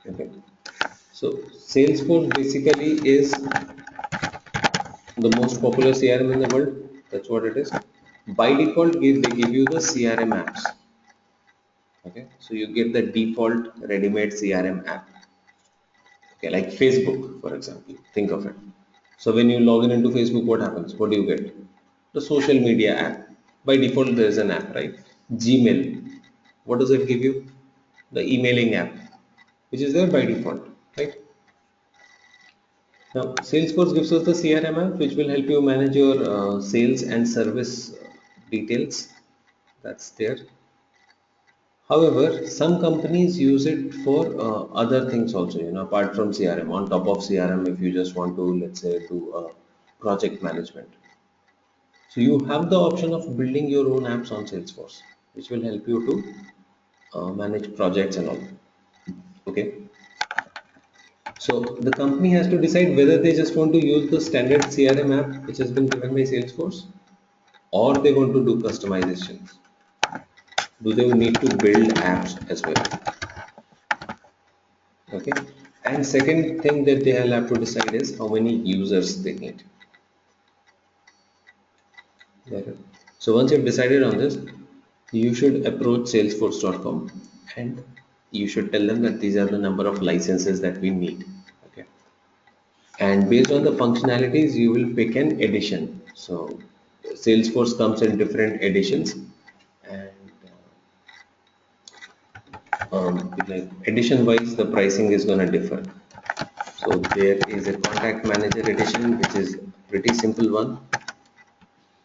Okay, so Salesforce basically is the most popular CRM in the world. That's what it is. By default, they give you the CRM apps. Okay, so you get the default ready-made CRM app. Okay, like Facebook, for example. Think of it. So when you log in into Facebook, what happens? What do you get? The social media app. By default, there is an app, right? Gmail. What does it give you? The emailing app, which is there by default, right? Now, Salesforce gives us the CRM app, which will help you manage your sales and service details. That's there. However, some companies use it for other things also, apart from CRM. On top of CRM, if you just want to, let's say, do project management. So you have the option of building your own apps on Salesforce, which will help you to manage projects and all. Okay. So the company has to decide whether they just want to use the standard CRM app which has been given by Salesforce, or they want to do customizations. Do they need to build apps as well? Okay. And second thing that they will have to decide is how many users they need. Okay. So once you've decided on this, you should approach salesforce.com and you should tell them that these are the number of licenses that we need. Okay. And based on the functionalities, you will pick an edition. So Salesforce comes in different editions, and like edition wise the pricing is going to differ. So there is a contact manager edition, which is pretty simple one.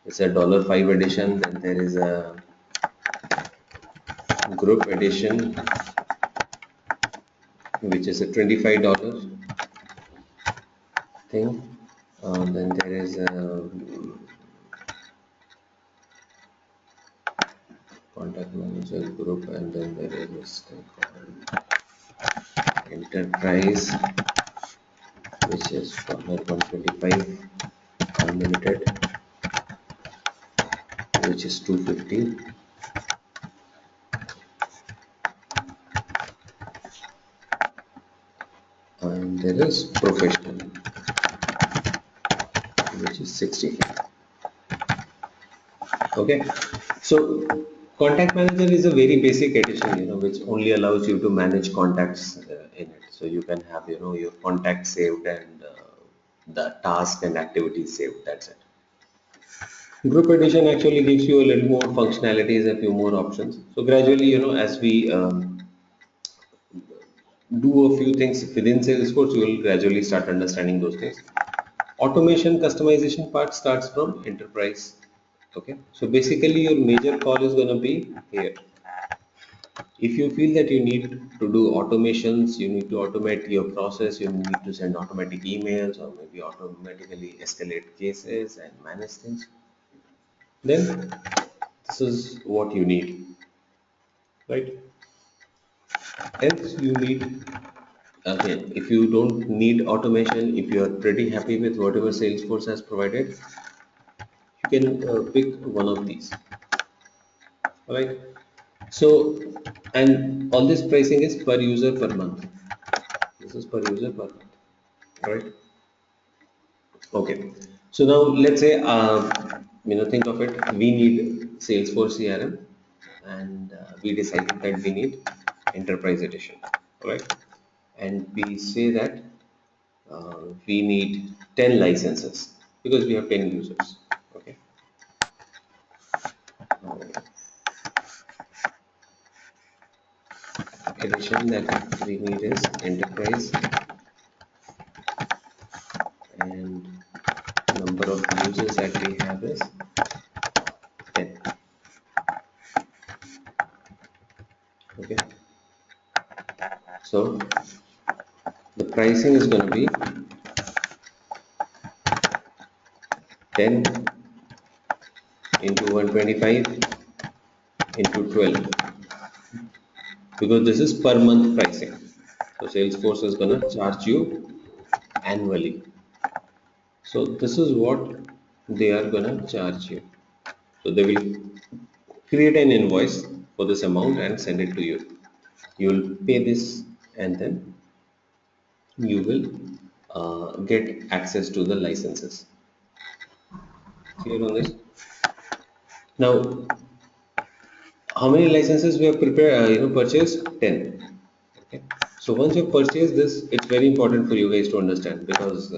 It's a $5 edition. Then there is a group edition, which is a $25 thing. Then there is a contact manager group, and then there is this thing called enterprise, which is $125 unlimited, which is $250. And there is professional, which is $65. Okay, so contact manager is a very basic edition, which only allows you to manage contacts in it. So you can have, your contacts saved and the task and activities saved. That's it. Group edition actually gives you a little more functionalities, a few more options. So gradually, as we do a few things within Salesforce, you will gradually start understanding those things. Automation customization part starts from enterprise. Okay, so basically your major call is going to be here. If you feel that you need to do automations, you need to automate your process, you need to send automatic emails or maybe automatically escalate cases and manage things, then this is what you need, right? Else you need, again, if you don't need automation, if you are pretty happy with whatever Salesforce has provided, you can pick one of these. All right. So, and all this pricing is per user per month. This is per user per month. All right. Okay. So now let's say, think of it. We need Salesforce CRM, and we decided that we need enterprise edition. All right. And we say that we need 10 licenses because we have 10 users. Okay. Edition that we need is enterprise, and number of users that we have is 10. Okay. So the pricing is going to be 10 into 125 into 12, because this is per month pricing. So Salesforce is going to charge you annually. So this is what they are going to charge you. So they will create an invoice for this amount and send it to you. You will pay this, and then you will get access to the licenses. Clear on this? Now, how many licenses we have purchased? 10. Okay. So once you purchase this, it's very important for you guys to understand, because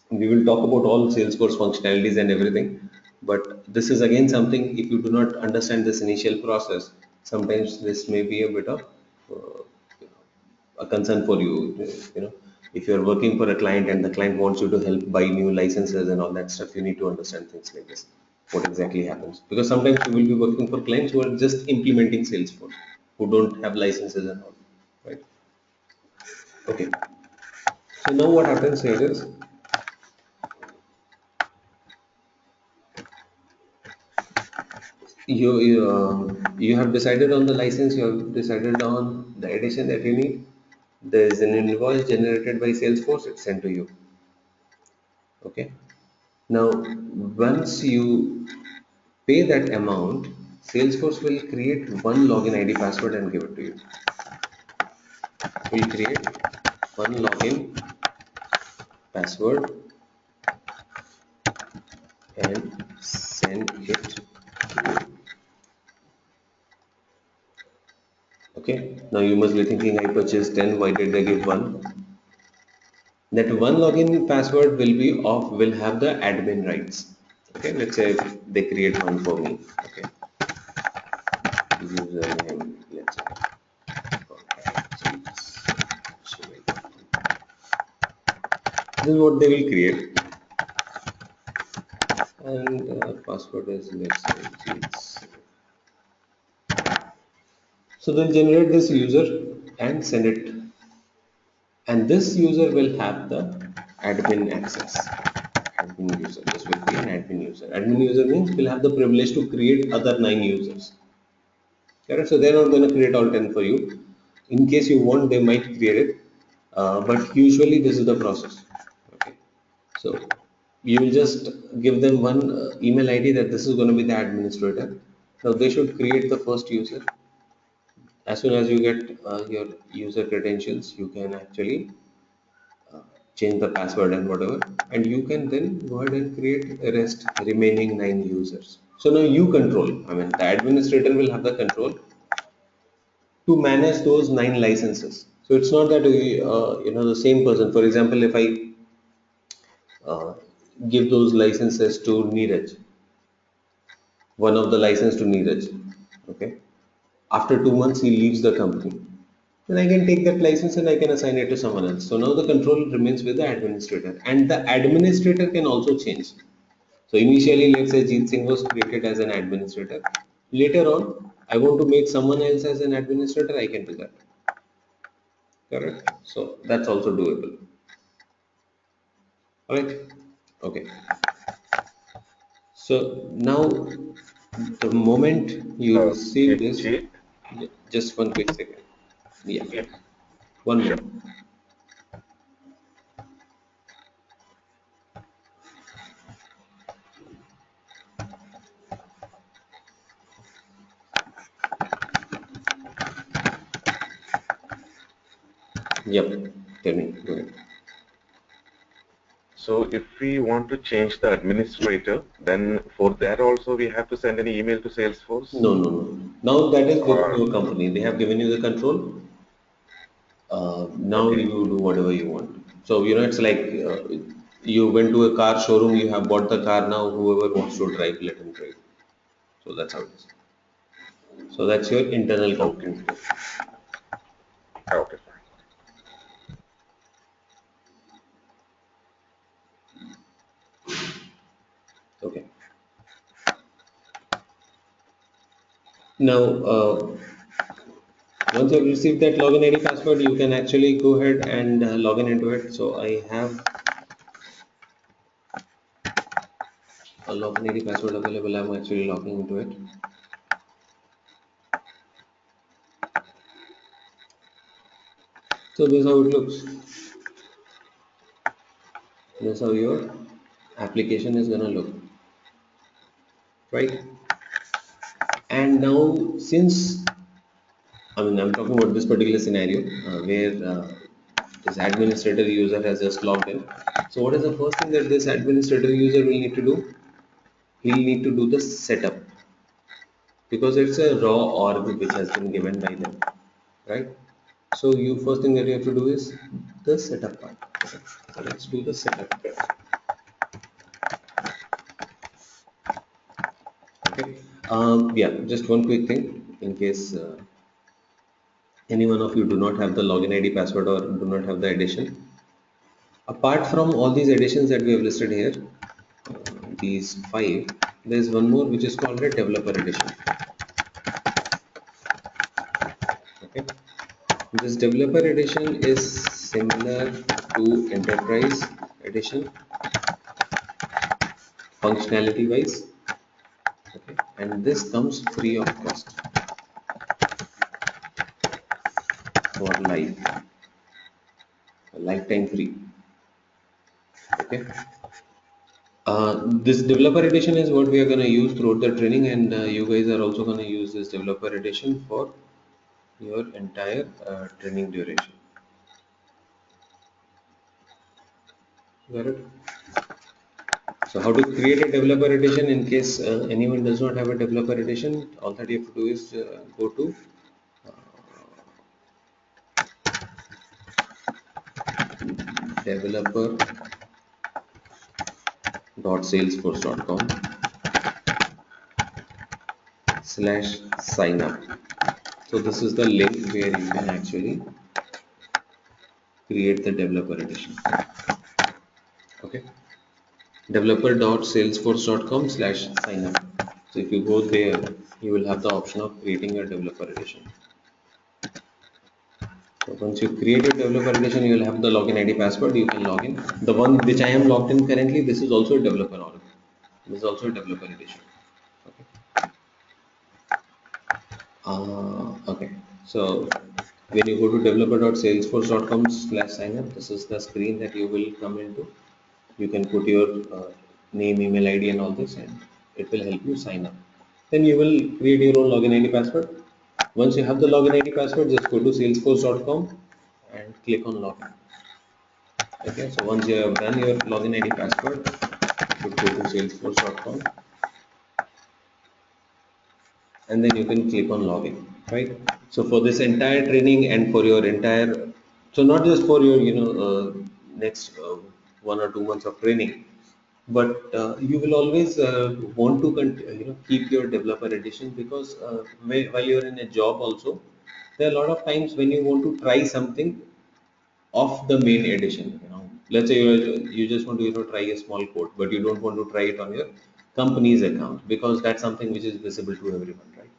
we will talk about all Salesforce functionalities and everything. But this is again something, if you do not understand this initial process, sometimes this may be a bit of uh, a concern for you. You know, if you are working for a client and the client wants you to help buy new licenses and all that stuff, you need to understand things like this. What exactly happens? Because sometimes you will be working for clients who are just implementing Salesforce, who don't have licenses and all, right? Okay. So now what happens here is, you have decided on the license, you have decided on the edition that you need. There is an invoice generated by Salesforce, it's sent to you. Okay. Now, once you pay that amount, Salesforce will create one login ID password and give it to you. Will create one login password and send it to you. Okay. Now you must be thinking, I purchased 10, why did they give one? That one login password will have the admin rights. Okay. Let's say they create one for me. Okay. Username, let's say. This is what they will create, and password is, let's say, Jeets. So they'll generate this user and send it, and this user will have the admin access. Admin user. This will be an admin user. Admin user means will have the privilege to create other 9 users. Correct. So they're not going to create all 10 for you. In case you want, they might create it, but usually this is the process. Okay. So you will just give them one email ID that this is going to be the administrator. Now they should create the first user. As soon as you get your user credentials, you can actually change the password and whatever, and you can then go ahead and create the rest remaining 9 users. So now you control. I mean, the administrator will have the control to manage those 9 licenses. So it's not that the same person. For example, if I uh, give those licenses to Neeraj, one of the license to Neeraj. Okay. After 2 months, he leaves the company. Then I can take that license and I can assign it to someone else. So now the control remains with the administrator, and the administrator can also change. So initially, let's say Jeet Singh was created as an administrator. Later on, I want to make someone else as an administrator. I can do that. Correct. So that's also doable. All right. Okay. So now, the moment you receive this, Jit, just one quick second. Yeah, yes, one sure. more. Yep. Tell me. Go ahead. So if we want to change the administrator, then for that also we have to send an email to Salesforce. No, no, no. Now that is with Or your company. They have given you the control. Now okay, you do whatever you want. So it's like you went to a car showroom. You have bought the car. Now whoever wants to drive, let him drive. So that's how it is. So that's your internal okay, company. okay, fine. Okay. Now, once you have received that login ID password, you can actually go ahead and log in into it. So I have a login ID password available. I'm actually logging into it. So this is how it looks. This is how your application is gonna look, right? And now, since I'm talking about this particular scenario where this administrator user has just logged in. So what is the first thing that this administrator user will need to do? He'll need to do the setup, because it's a raw org which has been given by them, right? So you first thing that you have to do is the setup part. Okay. So let's do the setup. Okay. Yeah, just one quick thing in case any one of you do not have the login ID password or do not have the edition. Apart from all these editions that we have listed here, these five, there is one more which is called a developer edition. Okay. This developer edition is similar to enterprise edition functionality wise. Okay. And this comes free of cost for life, lifetime free. Okay. This developer edition is what we are going to use throughout the training, and you guys are also going to use this developer edition for your entire training duration. Got it? So how to create a developer edition in case anyone does not have a developer edition, all that you have to do is go to developer.salesforce.com/signup. So this is the link where you can actually create the developer edition. Okay. Developer.salesforce.com/signup. So if you go there, you will have the option of creating a developer edition. So once you create your developer edition, you will have the login ID password. You can log in. The one which I am logged in currently, this is also a developer org. This is also a developer edition. Okay. Okay. So when you go to developer.salesforce.com/signup, this is the screen that you will come into. You can put your name, email ID, and all this, and it will help you sign up. Then you will create your own login ID password. Once you have the login ID password, just go to salesforce.com and click on login. Okay, so once you have done your login ID password, you go to salesforce.com and then you can click on login, right? So for this entire training and for your entire, so not just for your, next 1 or 2 months of training, but you will always want to keep your developer edition, because while you're in a job also, there are a lot of times when you want to try something of the main edition. Let's say you just want to try a small code, but you don't want to try it on your company's account, because that's something which is visible to everyone, right?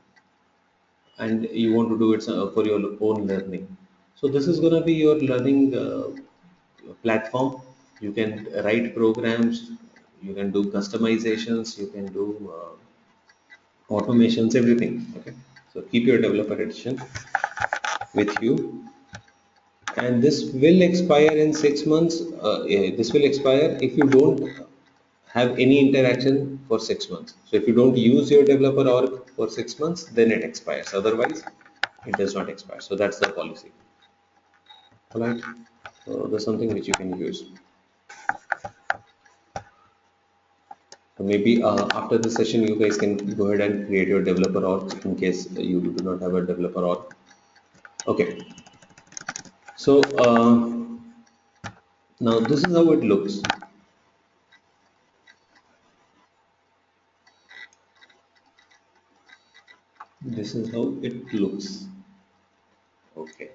And you want to do it for your own learning. So this is going to be your learning platform. You can write programs, you can do customizations, you can do automations, everything. Okay, so keep your developer edition with you, and this will expire in 6 months. This will expire if you don't have any interaction for 6 months. So if you don't use your developer org for 6 months, then it expires. Otherwise, it does not expire. So that's the policy. All right. So that's something which you can use. So maybe after the session, you guys can go ahead and create your developer org in case you do not have a developer org. Okay. So now this is how it looks. This is how it looks. Okay.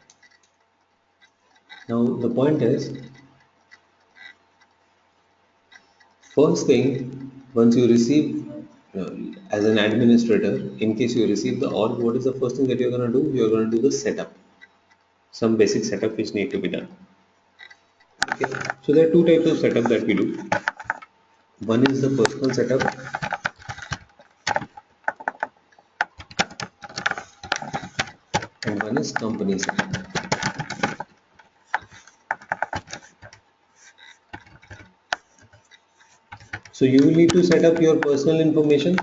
Now the point is, first thing, once you receive as an administrator, in case you receive the org, what is the first thing that you're going to do? You're going to do the setup, some basic setup which need to be done. Okay. So there are two types of setup that we do. One is the personal setup, and one is company setup. So you will need to set up your personal information,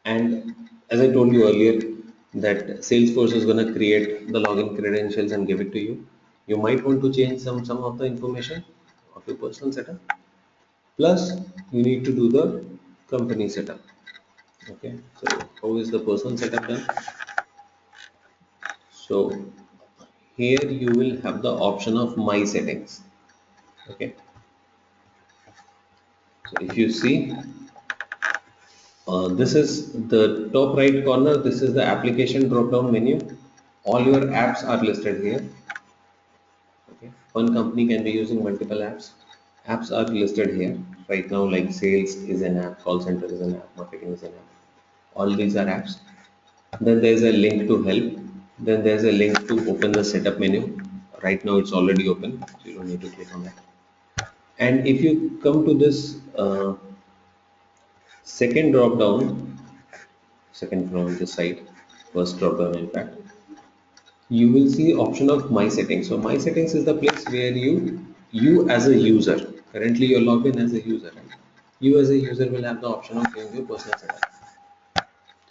and as I told you earlier, that Salesforce is going to create the login credentials and give it to you. You might want to change some of the information of your personal setup. Plus, you need to do the company setup. Okay, so how is the personal setup done? So here you will have the option of my settings. Okay, so if you see, this is the top right corner. This is the application drop down menu. All your apps are listed here. Okay, one company can be using multiple apps. Apps are listed here right now, like sales is an app, call center is an app, marketing is an app. All these are apps. Then there's a link to help. Then there's a link to open the setup menu. Right now it's already open, so you don't need to click on that. And if you come to this second drop down, second from the side, first drop down in fact, you will see option of my settings. So my settings is the place where you as a user, currently you're logged in as a user, right? You as a user will have the option of viewing your personal setup.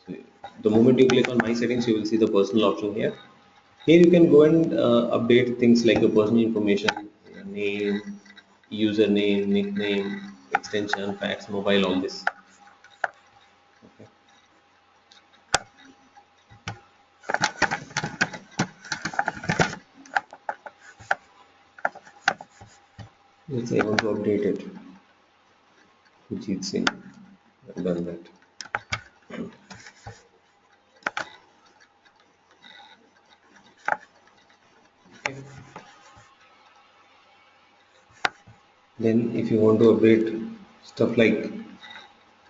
So the moment you click on my settings, you will see the personal option here. Here you can go and update things like your personal information, your name, username, nickname, extension, fax, mobile, all this. Okay. Let's say I want to update it. Jeet Singh. I've done that. Okay. Then if you want to update stuff like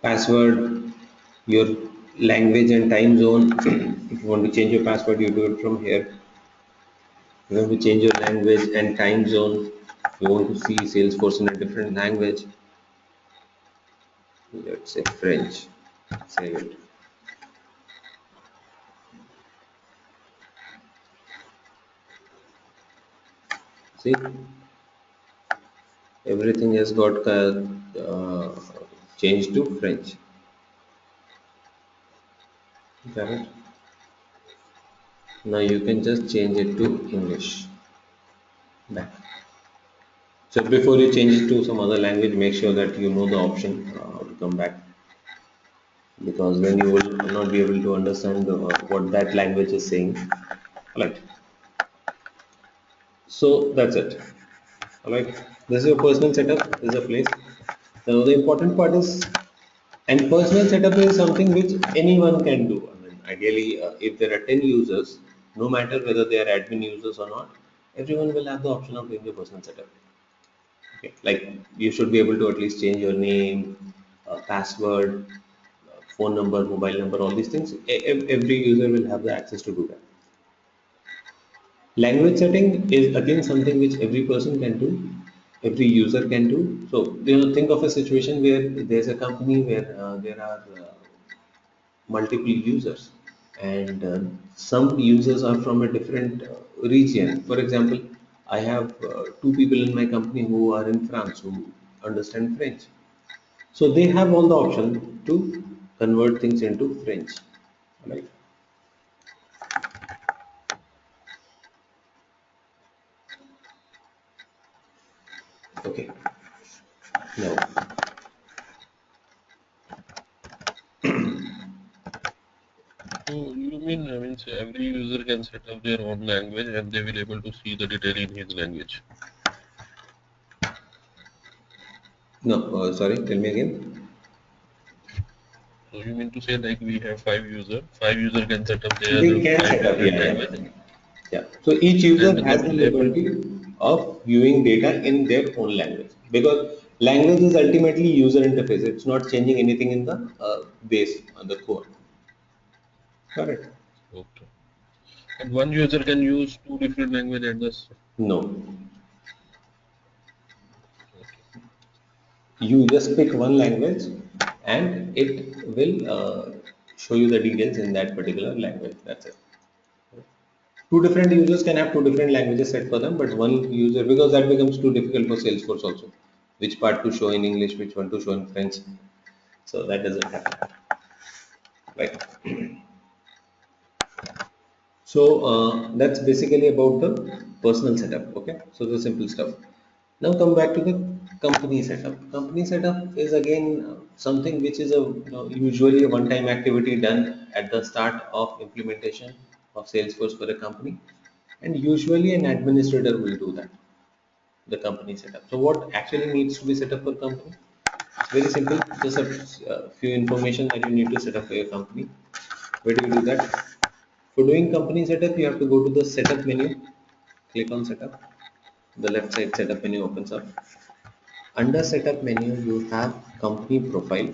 password, your language and time zone, if you want to change your password, you do it from here. You want to change your language and time zone. You want to see Salesforce in a different language. Let's say French. Save it. See, everything has got changed to French. Got it? Now you can just change it to English. Back. So before you change it to some other language, make sure that you know the option to come back, because then you will not be able to understand what that language is saying. Alright. So that's it. Alright. This is your personal setup. This is a place. Now the important part is, and personal setup is something which anyone can do. I mean, ideally, if there are 10 users, no matter whether they are admin users or not, everyone will have the option of doing the personal setup. Okay. Like you should be able to at least change your name, password, phone number, mobile number, all these things. Every user will have the access to do that. Language setting is again something which every person can do, every user can do. So think of a situation where there's a company where there are multiple users, and some users are from a different region. For example, I have two people in my company who are in France who understand French. So they have all the option to convert things into French. Right? Okay. Now, So you mean say every user can set up their own language and they will able to see the detail in his language. no, sorry, tell me again. So you mean to say like we have five user can set up They their can five set up, different yeah, yeah, language yeah. So each user and they has the will able liberty of viewing data in their own language, because language is ultimately user interface. It's not changing anything in the base, on the core. Correct? okay. And one user can use two different language at this. No. Okay. You just pick one language and it will show you the details in that particular language. That's it. Two different users can have two different languages set for them, but one user, because that becomes too difficult for Salesforce also. Which part to show in English, which one to show in French. So that doesn't happen. Right. So that's basically about the personal setup. Okay, so the simple stuff. Now come back to the company setup. Company setup is again something which is a usually a one-time activity done at the start of implementation of Salesforce for a company, and usually an administrator will do that. The company setup. So what actually needs to be set up for company? It's very simple. Just a few information that you need to set up for your company. Where do you do that? For doing company setup, you have to go to the setup menu, click on setup. The left side setup menu opens up. Under setup menu, you have company profile.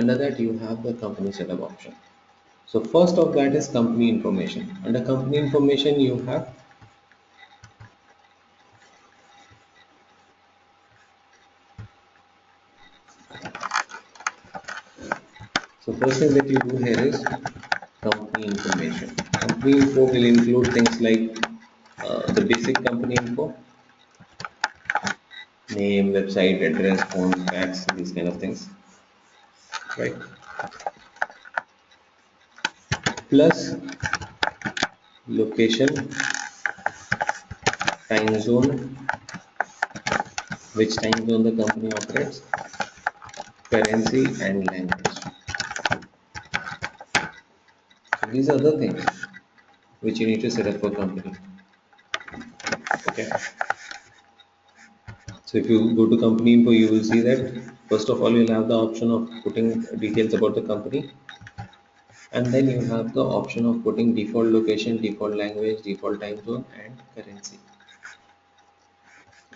Under that, you have the company setup option. So first of that is company information. Under company information, you have first thing that you do here is company information. Company info will include things like the basic company info, name, website, address, phone, fax, these kind of things, right? Plus location, time zone, which time zone the company operates, currency, and language. So these are the things which you need to set up for company. Okay. So if you go to company info, you will see that first of all you'll have the option of putting details about the company, and then you have the option of putting default location, default language, default time zone, and currency.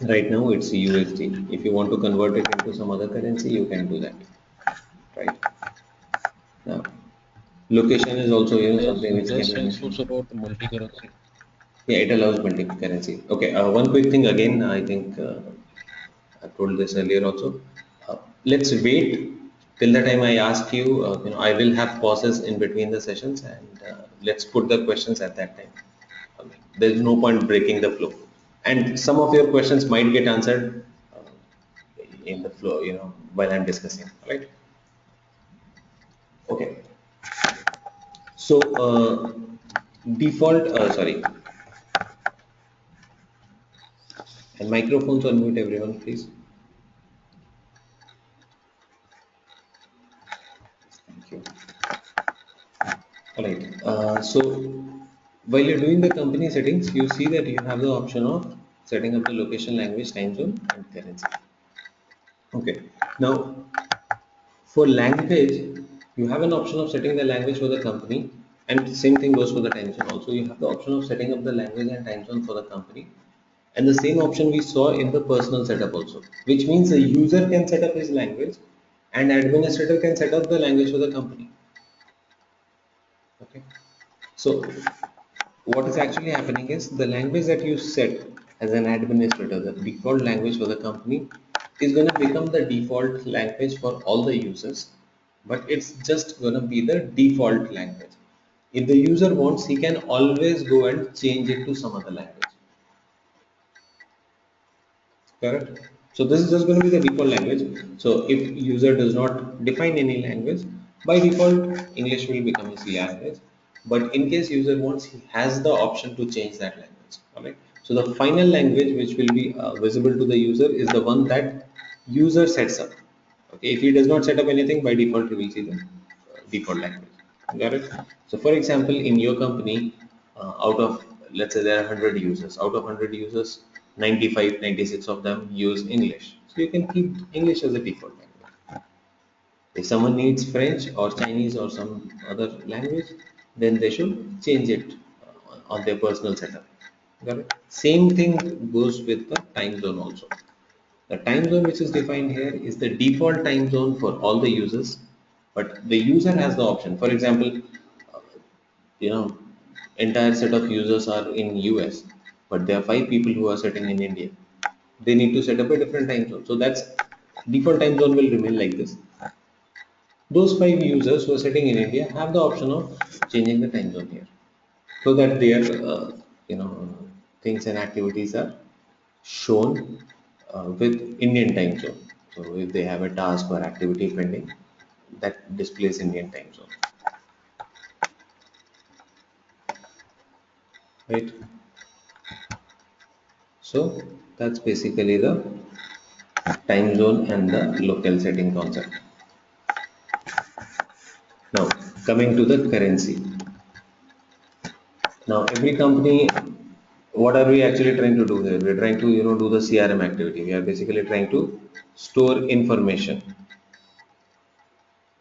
Right now it's USD. If you want to convert it into some other currency, you can do that. Right now, location is also something which can Does be mentioned. Salesforce about multi-currency? Yeah, it allows multi-currency. Okay, one quick thing again. I think I told this earlier also. Let's wait till the time I ask you. I will have pauses in between the sessions, and let's put the questions at that time. There's no point breaking the flow, and some of your questions might get answered in the flow. While I'm discussing. Right? Okay. So default. Sorry. And microphones on mute, everyone, please. Thank you. All right. So while you're doing the company settings, you see that you have the option of setting up the location, language, time zone, and currency. Okay. Now, for language, you have an option of setting the language for the company, and same thing goes for the time zone. Also, you have the option of setting up the language and time zone for the company, and the same option we saw in the personal setup also, which means the user can set up his language, and administrator can set up the language for the company. Okay. So what is actually happening is the language that you set as an administrator, the default language for the company, is going to become the default language for all the users, but it's just going to be the default language. If the user wants, he can always go and change it to some other language. Correct. So this is just going to be the default language. So if user does not define any language, by default English will become his language, but in case user wants, he has the option to change that language. All right. So the final language which will be visible to the user is the one that user sets up. Okay, if he does not set up anything, by default he will see the default language. Got it? So for example, in your company, out of, let's say there are 100 users, out of 100 users, 95, 96 of them use English. So you can keep English as a default language. If someone needs French or Chinese or some other language, then they should change it on their personal setup. Got it? Same thing goes with the time zone also. The time zone which is defined here is the default time zone for all the users, but the user has the option. For example, you know, entire set of users are in US, but there are 5 people who are sitting in India. They need to set up a different time zone. So that's default time zone will remain like this. Those 5 users who are sitting in India have the option of changing the time zone here, so that their you know things and activities are shown with Indian time zone. So if they have a task or activity pending, that displays Indian time zone, right? So that's basically the time zone and the local setting concept. Now coming to the currency. Now every company, what are we actually trying to do here? We're trying to do the CRM activity. We are basically trying to store information.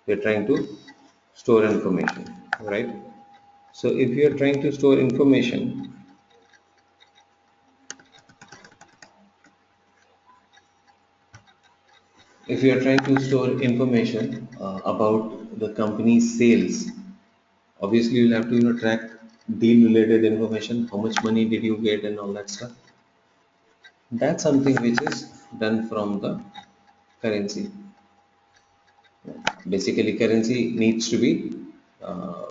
We're trying to store information, right? So if you are trying to store information, if you are trying to store information about the company's sales, obviously you'll have to track deal related information, how much money did you get and all that stuff. That's something which is done from the currency. Basically currency needs to be uh,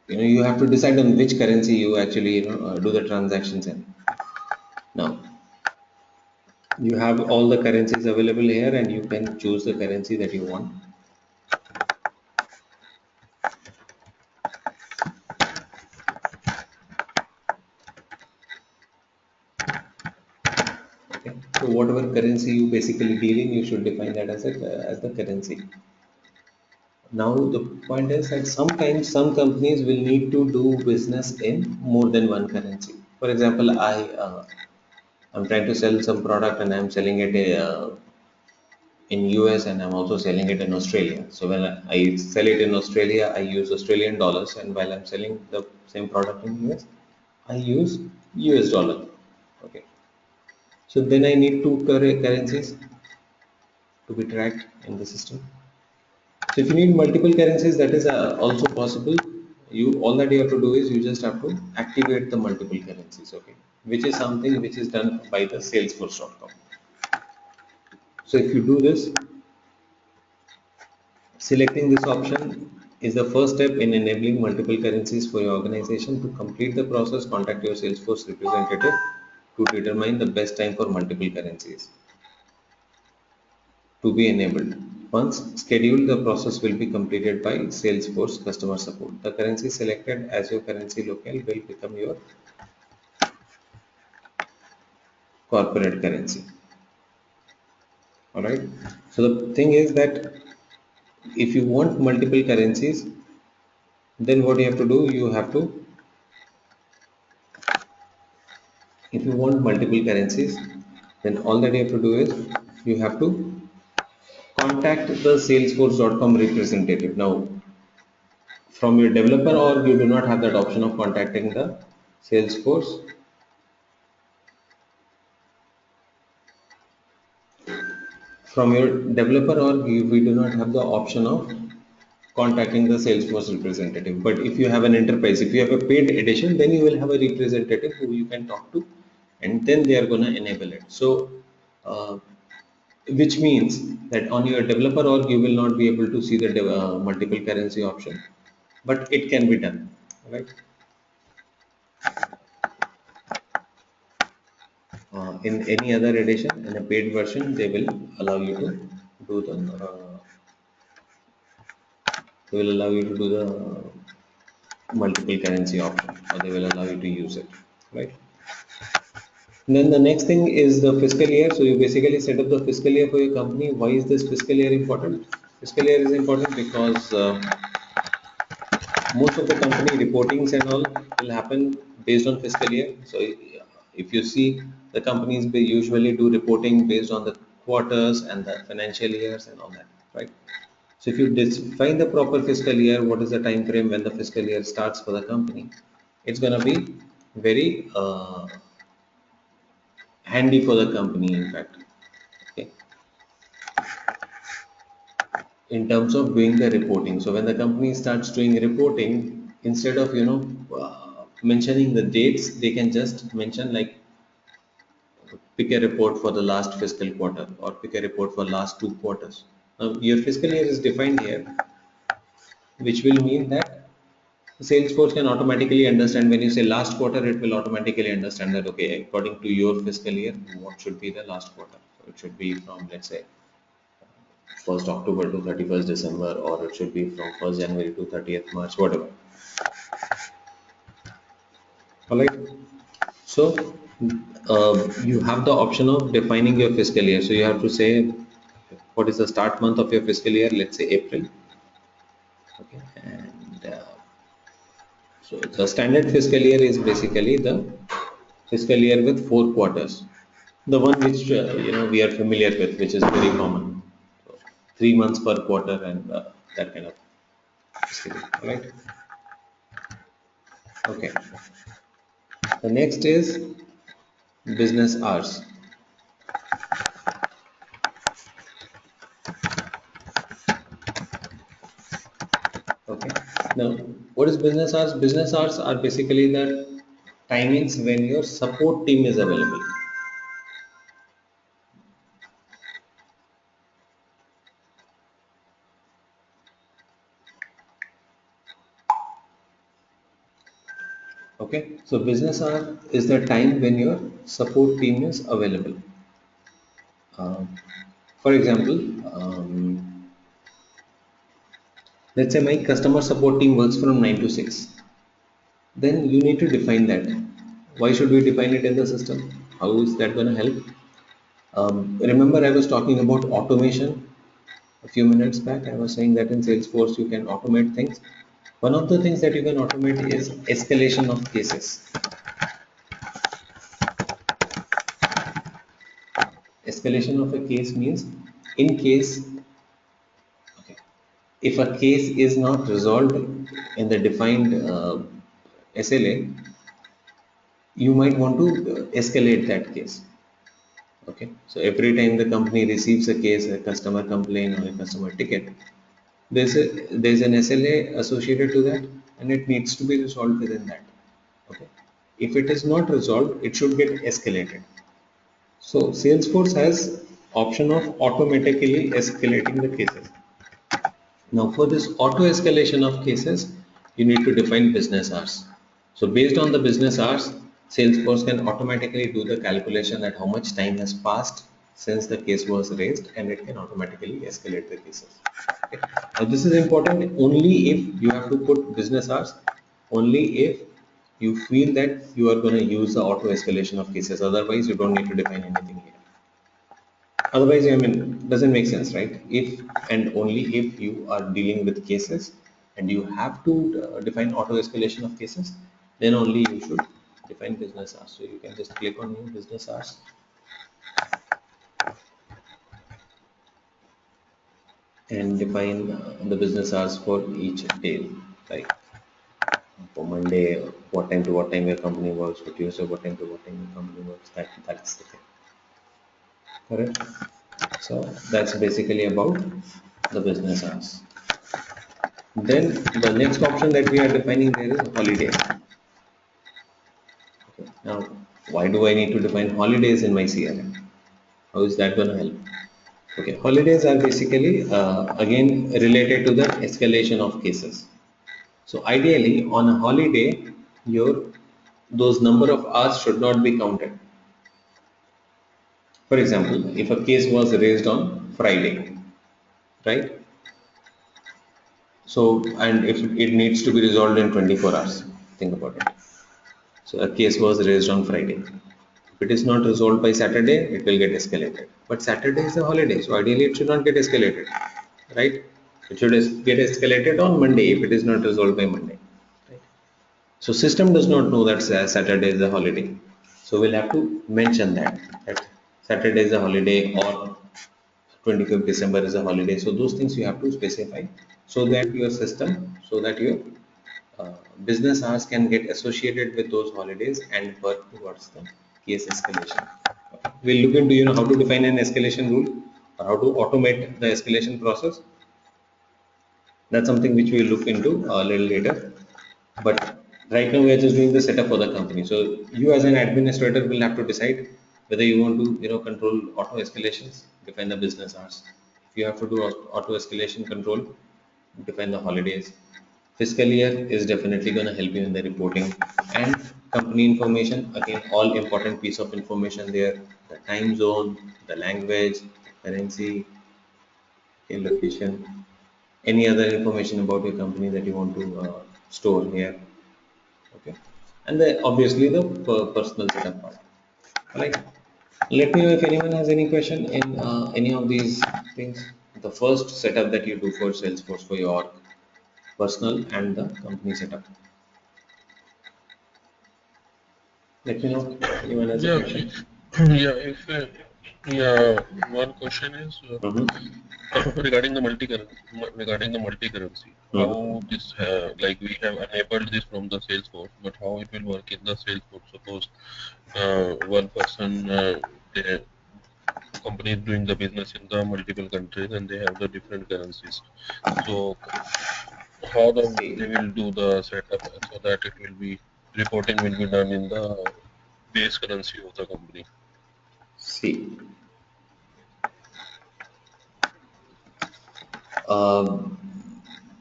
you have to decide on which currency you actually do the transactions in. Now you have all the currencies available here and you can choose the currency that you want. Okay. So whatever currency you basically deal in, you should define that as the currency. Now the point is that sometimes some companies will need to do business in more than one currency. For example, I'm trying to sell some product and I'm selling it in US and I'm also selling it in Australia. So when I sell it in Australia, I use Australian dollars, and while I'm selling the same product in US, I use US dollar. Okay. So then I need two currencies to be tracked in the system. So if you need multiple currencies, that is also possible. You all that you have to do is you just have to activate the multiple currencies, okay, which is something which is done by the Salesforce.com. So if you do this, selecting this option is the first step in enabling multiple currencies for your organization. To complete the process, contact your Salesforce representative to determine the best time for multiple currencies to be enabled. Once scheduled, the process will be completed by Salesforce customer support. The currency selected as your currency local will become your corporate currency. Alright. So the thing is that if you want multiple currencies, then what you have to do, if you want multiple currencies, then all that you have to do is you have to contact the Salesforce.com representative. Now, from your developer org, you do not have that option of contacting the Salesforce. From your developer org, we do not have the option of contacting the Salesforce representative. But if you have an enterprise, if you have a paid edition, then you will have a representative who you can talk to, and then they are going to enable it. So, uh, which means that on your developer org, you will not be able to see the multiple currency option, but it can be done, right? In any other edition, in a paid version, they will allow you to do they will allow you to do the multiple currency option, or they will allow you to use it, right? And then the next thing is the fiscal year. So you basically set up the fiscal year for your company. Why is this fiscal year important? Fiscal year is important because most of the company reportings and all will happen based on fiscal year. So if you see, the companies usually do reporting based on the quarters and the financial years and all that, right? So if you define the proper fiscal year, what is the time frame when the fiscal year starts for the company, it's going to be very handy for the company, in fact. Okay. In terms of doing the reporting, so when the company starts doing reporting, instead of mentioning the dates, they can just mention like pick a report for the last fiscal quarter or pick a report for last 2 quarters. Now your fiscal year is defined here, which will mean that Salesforce can automatically understand when you say last quarter, it will automatically understand that, okay, according to your fiscal year, what should be the last quarter. So it should be from, let's say, 1st October to 31st December, or it should be from 1st January to 30th March, whatever. Alright. So You have the option of defining your fiscal year. So you have to say what is the start month of your fiscal year, let's say April. Okay, and so the standard fiscal year is basically the fiscal year with 4 quarters. The one which we are familiar with, which is very common. So 3 months per quarter and that kind of fiscal year, right? Okay. The next is business hours. Okay. Now, what is business hours? Business hours are basically the timings when your support team is available. Okay. So business hour is the time when your support team is available. Um, for example, let's say my customer support team works from 9 to 6. Then you need to define that. Why should we define it in the system? How is that going to help? Remember, I was talking about automation a few minutes back. I was saying that in Salesforce you can automate things. One of the things that you can automate is escalation of cases. Escalation of a case means in case, okay, if a case is not resolved in the defined SLA, you might want to escalate that case. Okay, so every time the company receives a case, a customer complaint or a customer ticket, there's an SLA associated to that, and it needs to be resolved within that. Okay, if it is not resolved, it should get escalated. So Salesforce has option of automatically escalating the cases. Now for this auto escalation of cases, you need to define business hours. So based on the business hours, Salesforce can automatically do the calculation at how much time has passed since the case was raised, and it can automatically escalate the cases. Okay. Now this is important only if you have to put business hours, only if you feel that you are going to use the auto escalation of cases. Otherwise, you don't need to define anything here. Otherwise, I mean, doesn't make sense, right? If and only if you are dealing with cases and you have to define auto escalation of cases, then only you should define business hours. So you can just click on new business hours and define the business hours for each day, like for Monday, what time to what time your company works, for Tuesday, what time to what time your company works. That's the thing, correct? So that's basically about the business hours. Then the next option that we are defining there is holiday. Okay. Now, why do I need to define holidays in my CRM? How is that going to help? Okay, holidays are basically again related to the escalation of cases. So ideally, on a holiday, your those number of hours should not be counted. For example, if a case was raised on Friday, right? So, and if it needs to be resolved in 24 hours, think about it. So a case was raised on Friday. If it is not resolved by Saturday, it will get escalated. But Saturday is a holiday, so ideally it should not get escalated, right? It should get escalated on Monday if it is not resolved by Monday. Right? So system does not know that Saturday is a holiday. So we'll have to mention that Saturday is a holiday or 25th December is a holiday. So those things you have to specify so that your system, so that your business hours can get associated with those holidays and work towards the case escalation. Okay. We'll look into how to define an escalation rule or how to automate the escalation process. That's something which we'll look into a little later. But right now we are just doing the setup for the company. So you as an administrator will have to decide whether you want to control auto escalations, define the business hours. If you have to do auto escalation control, define the holidays. Fiscal year is definitely going to help you in the reporting and company information. Again, all important piece of information there: the time zone, the language, currency, okay, location, any other information about your company that you want to store here. Okay, and obviously the personal setup part. Right. Let me know if anyone has any question in any of these things. The first setup that you do for Salesforce for your personal and the company setup. Let me know if anyone has a Yeah, question. yeah. If yeah, one question is Mm-hmm. regarding the multi-currency. Mm-hmm. How this like we have enabled this from the Salesforce, but how it will work in the Salesforce? Suppose one person, the company is doing the business in the multiple countries and they have the different currencies. So how they See, will do the setup so that it will be reporting will be done in the base currency of the company. see. Um,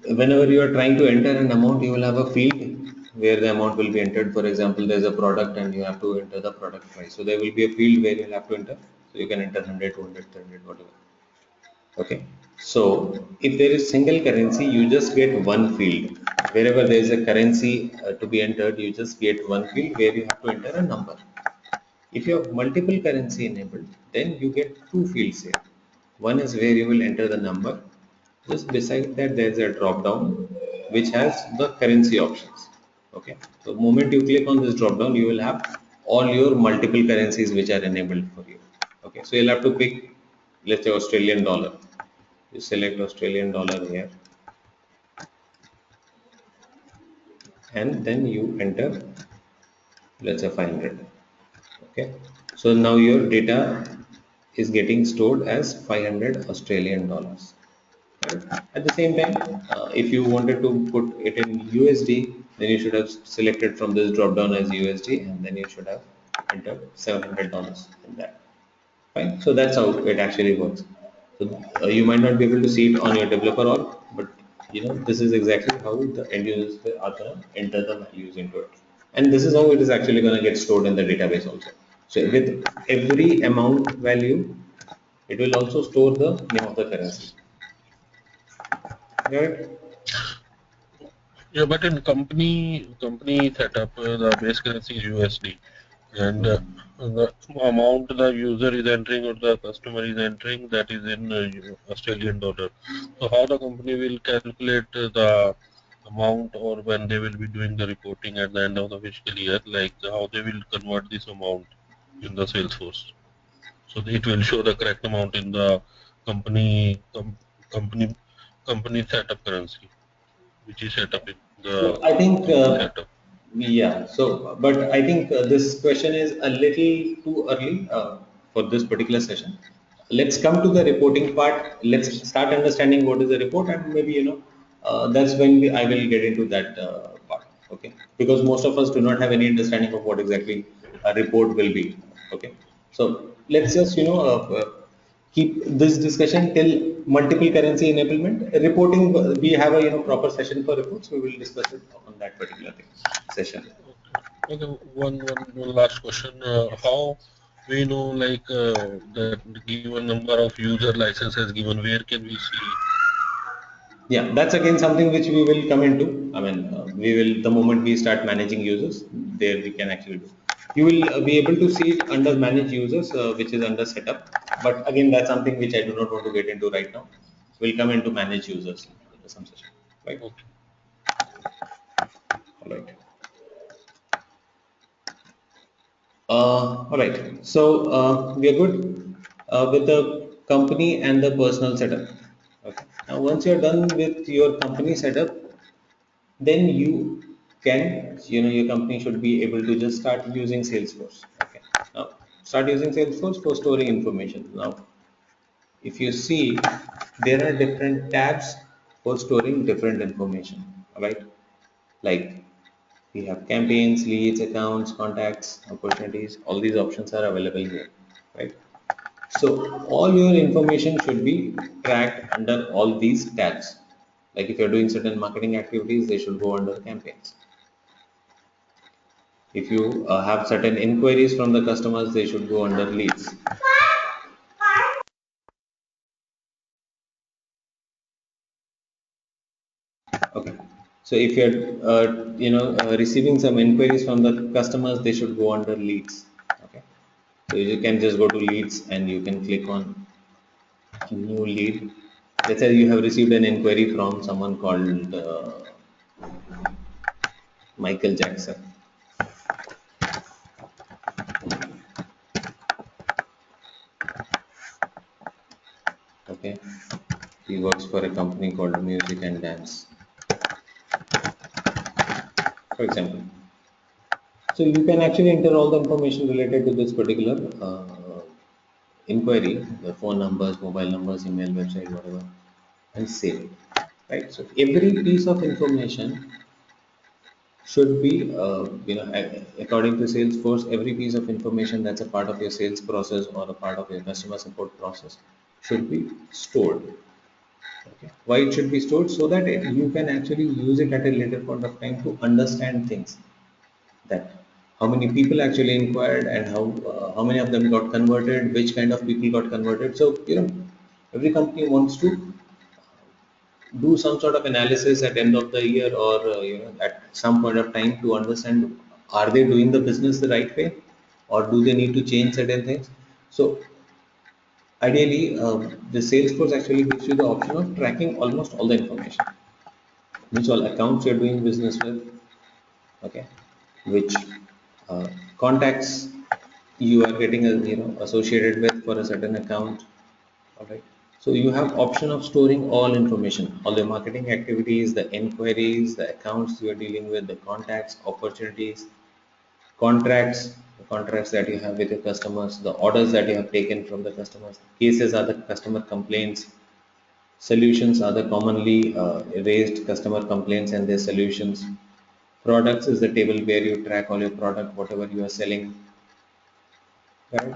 Whenever you are trying to enter an amount, you will have a field where the amount will be entered. For example, there's a product and you have to enter the product price. So there will be a field where you'll have to enter. So you can enter 100, 200, 300, whatever. Okay. So if there is single currency, you just get one field. Wherever there is a currency to be entered, you just get one field where you have to enter a number. If you have multiple currency enabled, then you get two fields here. One is where you will enter the number. Just beside that, there is a drop down which has the currency options. Okay. So, moment you click on this drop down, you will have all your multiple currencies which are enabled for you. Okay. So, you'll have to pick, let's say, Australian dollar. You select Australian dollar here, and then you enter, let's say, 500. Okay. So now your data is getting stored as 500 Australian dollars. Right? At the same time, if you wanted to put it in USD, then you should have selected from this drop down as USD, and then you should have entered $700 in that. Fine. So that's how it actually works. So you might not be able to see it on your developer org, but this is exactly how the end users are going to enter the values into it. And this is how it is actually going to get stored in the database also. So with every amount value, it will also store the name of the currency. Right? Yeah, but in company setup, the base currency is USD, and the amount the user is entering or the customer is entering that is in Australian dollar. So how the company will calculate the amount or when they will be doing the reporting at the end of the fiscal year, like how they will convert this amount in the Salesforce. So it will show the correct amount in the company company company setup currency, which is set up in the So I think, company setup. yeah. So, but I think this question is a little too early for this particular session. Let's come to the reporting part. Let's start understanding what is the report, and maybe that's when I will get into that part. Okay, because most of us do not have any understanding of what exactly a report will be. Okay, so let's just keep this discussion till multiple currency enablement. Reporting, we have a proper session for reports. We will discuss it on that particular thing, session. Okay, one last question. How we know like that given number of user licenses given, where can we see? Yeah, that's again something which we will come into. I mean, we will, the moment we start managing users, there we can actually do. You will be able to see it under manage users, which is under setup. But again, that's something which I do not want to get into right now. We'll come into manage users in some session. Right? Okay. All right. All right. So we are good with the company and the personal setup. Okay. Now, once you're done with your company setup, then your company should be able to just start using Salesforce. Okay. Now, start using Salesforce for storing information. Now, if you see, there are different tabs for storing different information. All right. Like we have campaigns, leads, accounts, contacts, opportunities. All these options are available here, right? So all your information should be tracked under all these tabs. Like if you're doing certain marketing activities, they should go under campaigns. If you have certain inquiries from the customers, they should go under leads. Okay. So if you're receiving some inquiries from the customers, they should go under leads. Okay. So you can just go to leads and you can click on a new lead. Let's say you have received an inquiry from someone called Michael Jackson. Okay, he works for a company called Music and Dance, for example. So you can actually enter all the information related to this particular inquiry, the phone numbers, mobile numbers, email, website, whatever, and save it. Right. So every piece of information should be, according to Salesforce, every piece of information that's a part of your sales process or a part of your customer support process should be stored. Okay. Why it should be stored? So that you can actually use it at a later point of time to understand things, that how many people actually inquired and how many of them got converted, which kind of people got converted. So every company wants to do some sort of analysis at end of the year, or at some point of time, to understand, are they doing the business the right way, or do they need to change certain things. So ideally, the Salesforce actually gives you the option of tracking almost all the information, which all accounts you're doing business with, okay, which uh, contacts you are getting associated with for a certain account. All right. So you have option of storing all information, all the marketing activities, the inquiries, the accounts you are dealing with, the contacts, opportunities, contracts, the contracts that you have with your customers, the orders that you have taken from the customers. Cases are the customer complaints. Solutions are the commonly raised customer complaints and their solutions. Products is the table where you track all your product, whatever you are selling. Right?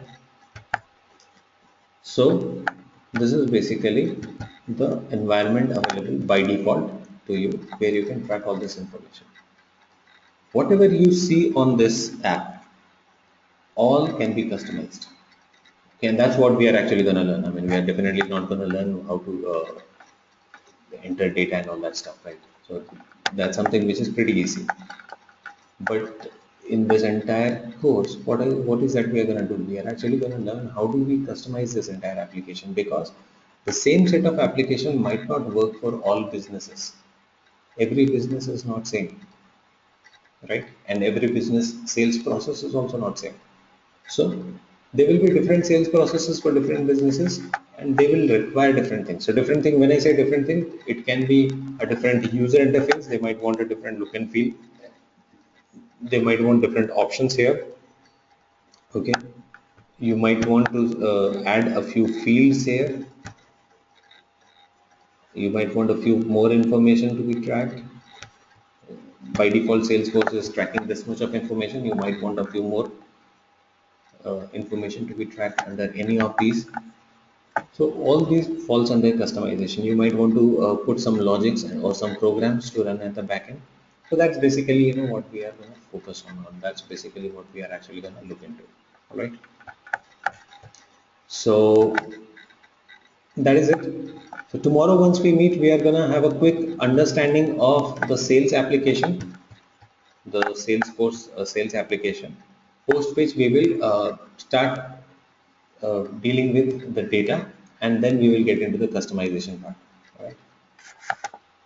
So this is basically the environment available by default to you, where you can track all this information. Whatever you see on this app, all can be customized. Okay, and that's what we are actually going to learn. I mean, we are definitely not going to learn how to enter data and all that stuff, right? So that's something which is pretty easy. But in this entire course, what is that we are going to do? We are actually going to learn how do we customize this entire application, because the same set of application might not work for all businesses. Every business is not same, right? And every business sales process is also not same. So there will be different sales processes for different businesses, and they will require different things. So different thing, when I say different thing, it can be a different user interface. They might want a different look and feel. They might want different options here. Okay, you might want to add a few fields here. You might want a few more information to be tracked. By default, Salesforce is tracking this much of information. You might want a few more information to be tracked under any of these. So all these falls under customization. You might want to put some logics or some programs to run at the backend. So that's basically what we are going to focus on. That's basically what we are actually going to look into. All right. So that is it. So tomorrow, once we meet, we are gonna have a quick understanding of the sales application, the Salesforce sales application. Post which we will start dealing with the data, and then we will get into the customization part. All right.